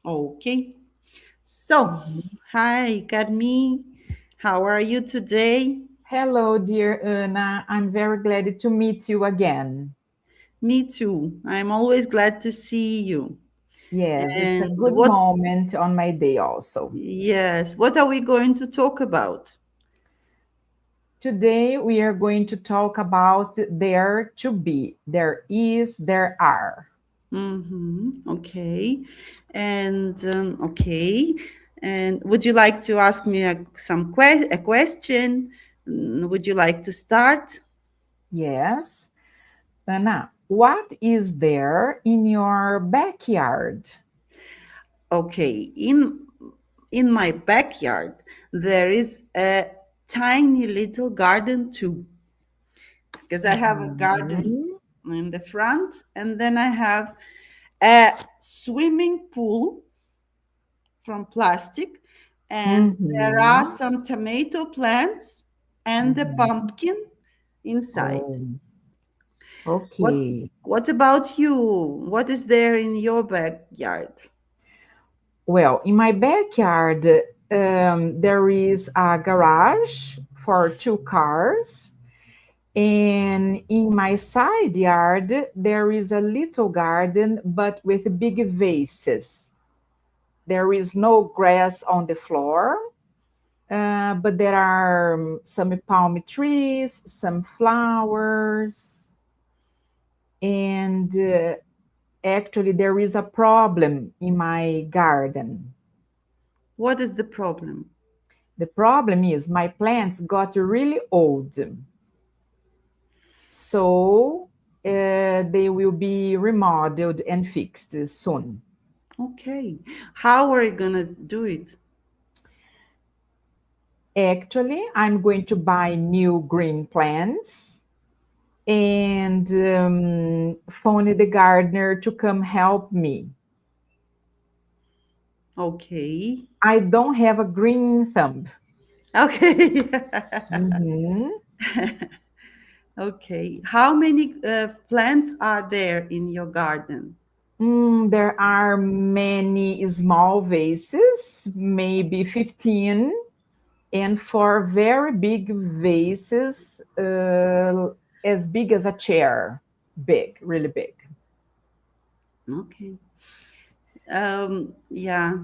Okay. So, hi, Carmen. How are you today? Hello, dear Anna. I'm very glad to meet you again. Me too. I'm always glad to see you. Yes, it's a And good what, moment on my day also. yes, what are we going to talk about? Today we are going to talk about there to be. There is, there are. Okay. Okay. And would you like to ask me a question? Would you like to start? Yes. Anna, what is there in your backyard? Okay. In my backyard, there is a tiny little garden too, because I have a garden Mhm. in the front, and then I have a swimming pool from plastic, and there are Mhm. some tomato plants and a Mhm. pumpkin inside. Oh, What okay. what about you? What is there in your backyard? Well, in my backyard, there is a garage for two cars. And in my side yard, there is a little garden, but with big vases. There is no grass on the floor, but there are some palm trees, some flowers, and actually, there is a problem in my garden. What is the problem? The problem is my plants got really old. So they will be remodeled and fixed soon. Okay. How are you gonna do it? Actually, I'm going to buy new green plants and phone the gardener to come help me. Okay. I don't have a green thumb. Okay. Mhm. Okay. How many plants are there in your garden? There are many small vases, maybe 15, and for very big vases, as big as a chair, big, really big. Okay. Yeah,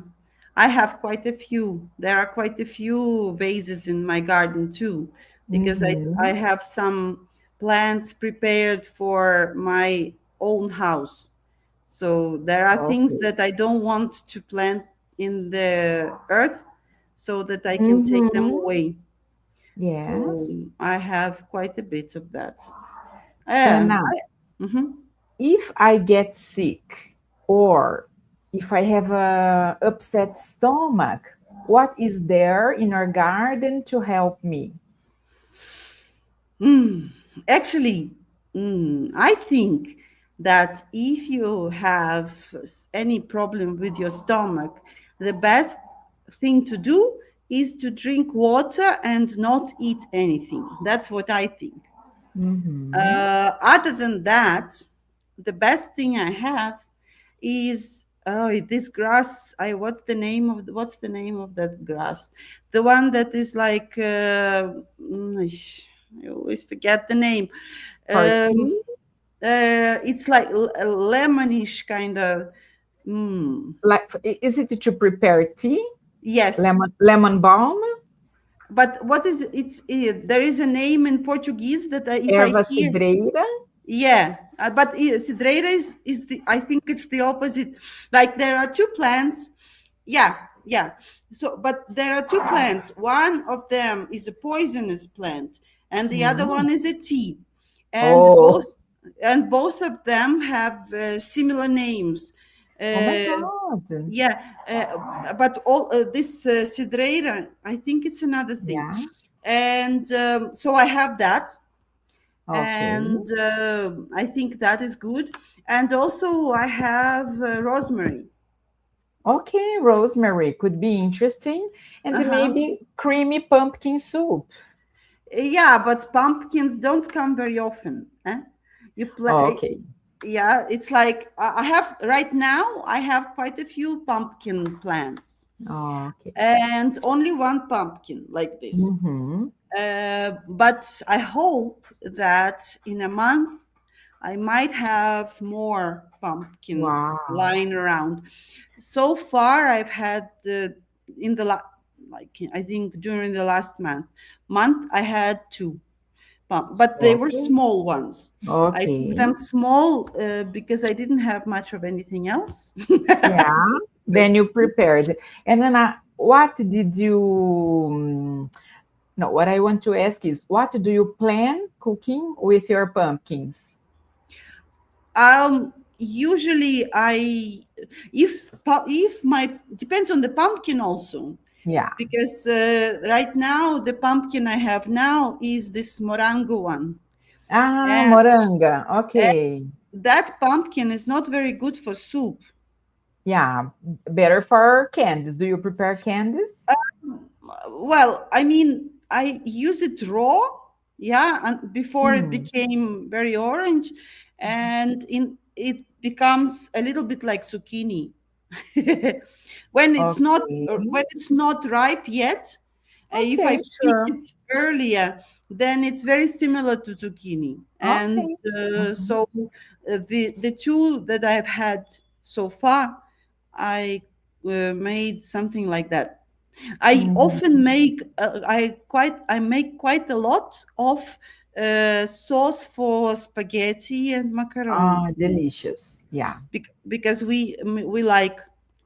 I have quite a few. There are quite a few vases in my garden too, because I Mhm. have some plants prepared for my own house. So there are things Okay. that I don't want to plant in the earth so that I can take them Mhm. away. So Yes. I have quite a bit of that. Now, Mhm. if I get sick or if I have a upset stomach, what is there in our garden to help me? Mm, Actually, I think that if you have any problem with your stomach, the best thing to do is to drink water and not eat anything. That's what I think. Mhm. Other than that, the best thing I have is this grass. What's the name of that grass? The one that is like I always forget the name. For Um, tea, it's like a lemonish kind of. Mm, like is it to prepare tea? yes, Lemon balm, but what is it's there is a name in Portuguese that if I erva hear. cidreira. Yeah, but Cidreira is the I think it's the opposite. Like there are two plants. Yeah, yeah. So, but there are two plants. One of them is a poisonous plant, and the other Mm. one is a tea, and Oh, both of them have similar names. oh my Uh, God. yeah, but all this Cidreira, I think it's another thing, Yeah. and so I have that, Okay. and I think that is good. And also, I have rosemary. Okay, rosemary could be interesting. And Uh-huh. maybe creamy pumpkin soup. Yeah, but pumpkins don't come very often. Eh? You pla- Okay. yeah, it's like I have right now, I have quite a few pumpkin plants Oh, okay. and only one pumpkin like this. Mm-hmm. But I hope that in a month I might have more pumpkins Wow. lying around. So far, I've had in the like I think during the last month I had two, but they were Okay. small ones. I took Okay. them small because I didn't have much of anything else. Yeah. Then That's you prepared. And then what did you no, what I want to ask is what do you plan cooking with your pumpkins? usually I if my depends on the pumpkin also, Yeah. because right now the pumpkin I have now is this morango one, Ah, and, moranga. and Okay. that pumpkin is not very good for soup. Yeah. Better for candies. Do you prepare candies? Well, I mean, I use it raw, yeah, and before it Hmm. became very orange, and in it becomes a little bit like zucchini. Okay. When it's not ripe yet, if I Okay, pick sure. it earlier, then it's very similar to zucchini. And Okay. Mhm. so the two that I've had so far, I made something like that. I Mhm. often make I make quite a lot of sauce for spaghetti and macaroni Ah, delicious. Yeah. because we like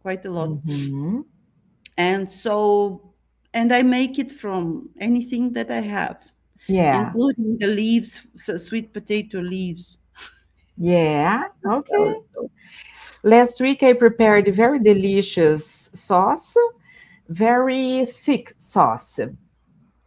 quite a lot, Mhm. and so and I make it from anything that I have, Yeah. including the leaves, sweet potato leaves. Yeah. So, Okay. Last week I prepared a very delicious sauce, very thick sauce.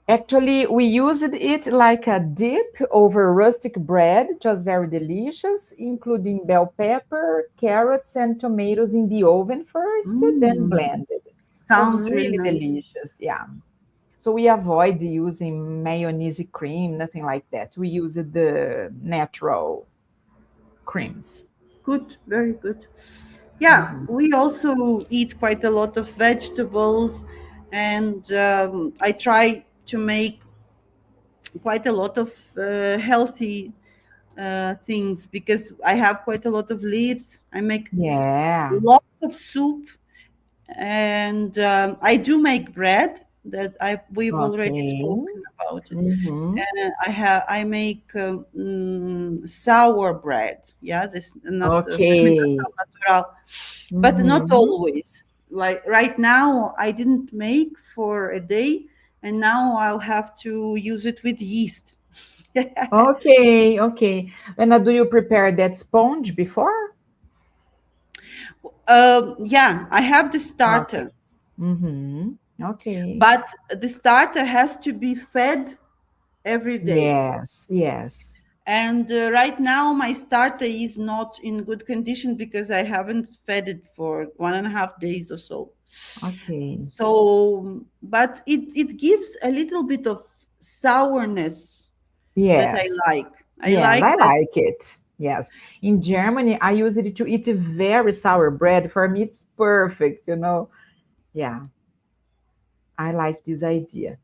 Actually, we used it like a dip over rustic bread. It was very delicious, including bell pepper, carrots, and tomatoes in the oven first, then mm, blended. It was sounds really really nice. delicious. Yeah. So we avoid using mayonnaise cream, nothing like that. We use the natural creams. Good, very good. Yeah, Mhm. we also eat quite a lot of vegetables, and I try to make quite a lot of healthy things because I have quite a lot of leaves. I make Yeah. lots of soup, and I do make bread that we've already Okay. spoken about it. Mm-hmm. I make sour bread. Yeah, this not Okay. natural, but not Mm-hmm. always. Like right now, I didn't make for a day, and now I'll have to use it with yeast. Okay. Okay. And do you prepare that sponge before? Yeah, I have the Okay. starter, Mm-hmm. Okay. but the starter has to be fed every day. Yes. Yes. And right now, my starter is not in good condition because I haven't fed it for 1.5 days or so. Okay. So, but it gives a little bit of sourness that I Yes. like. I Yes, like I that. like it. Yes. In Germany, I use it to eat very sour bread. For me, it's perfect. Yeah, I like this idea.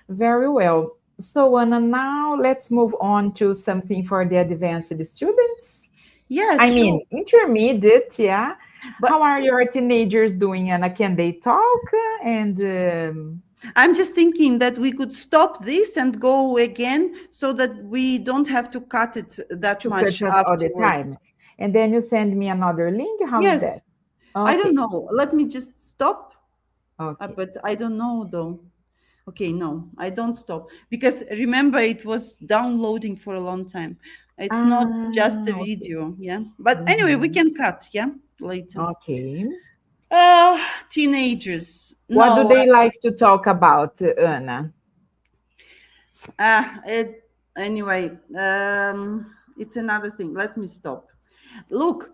Very well. So, Anna, now let's move on to something for the advanced students. Yes, I sure. mean, intermediate, yeah. How But are your teenagers doing, Anna? Can they talk? And I'm just thinking that we could stop this and go again so that we don't have to cut it that to cut much us all the afterwards. time? And then you send me another link. How is that? Yes, I don't Okay. know. Let me just stop. Okay. But I don't know though. Okay, no, I don't stop because remember it was downloading for a long time. It's not just a Ah, okay. video, yeah. But anyway, we Mhm. can cut, yeah, later. Okay. Uh, Teenagers. What do No, they like to talk about, Anna? it anyway. It's another thing. Let me stop. Look,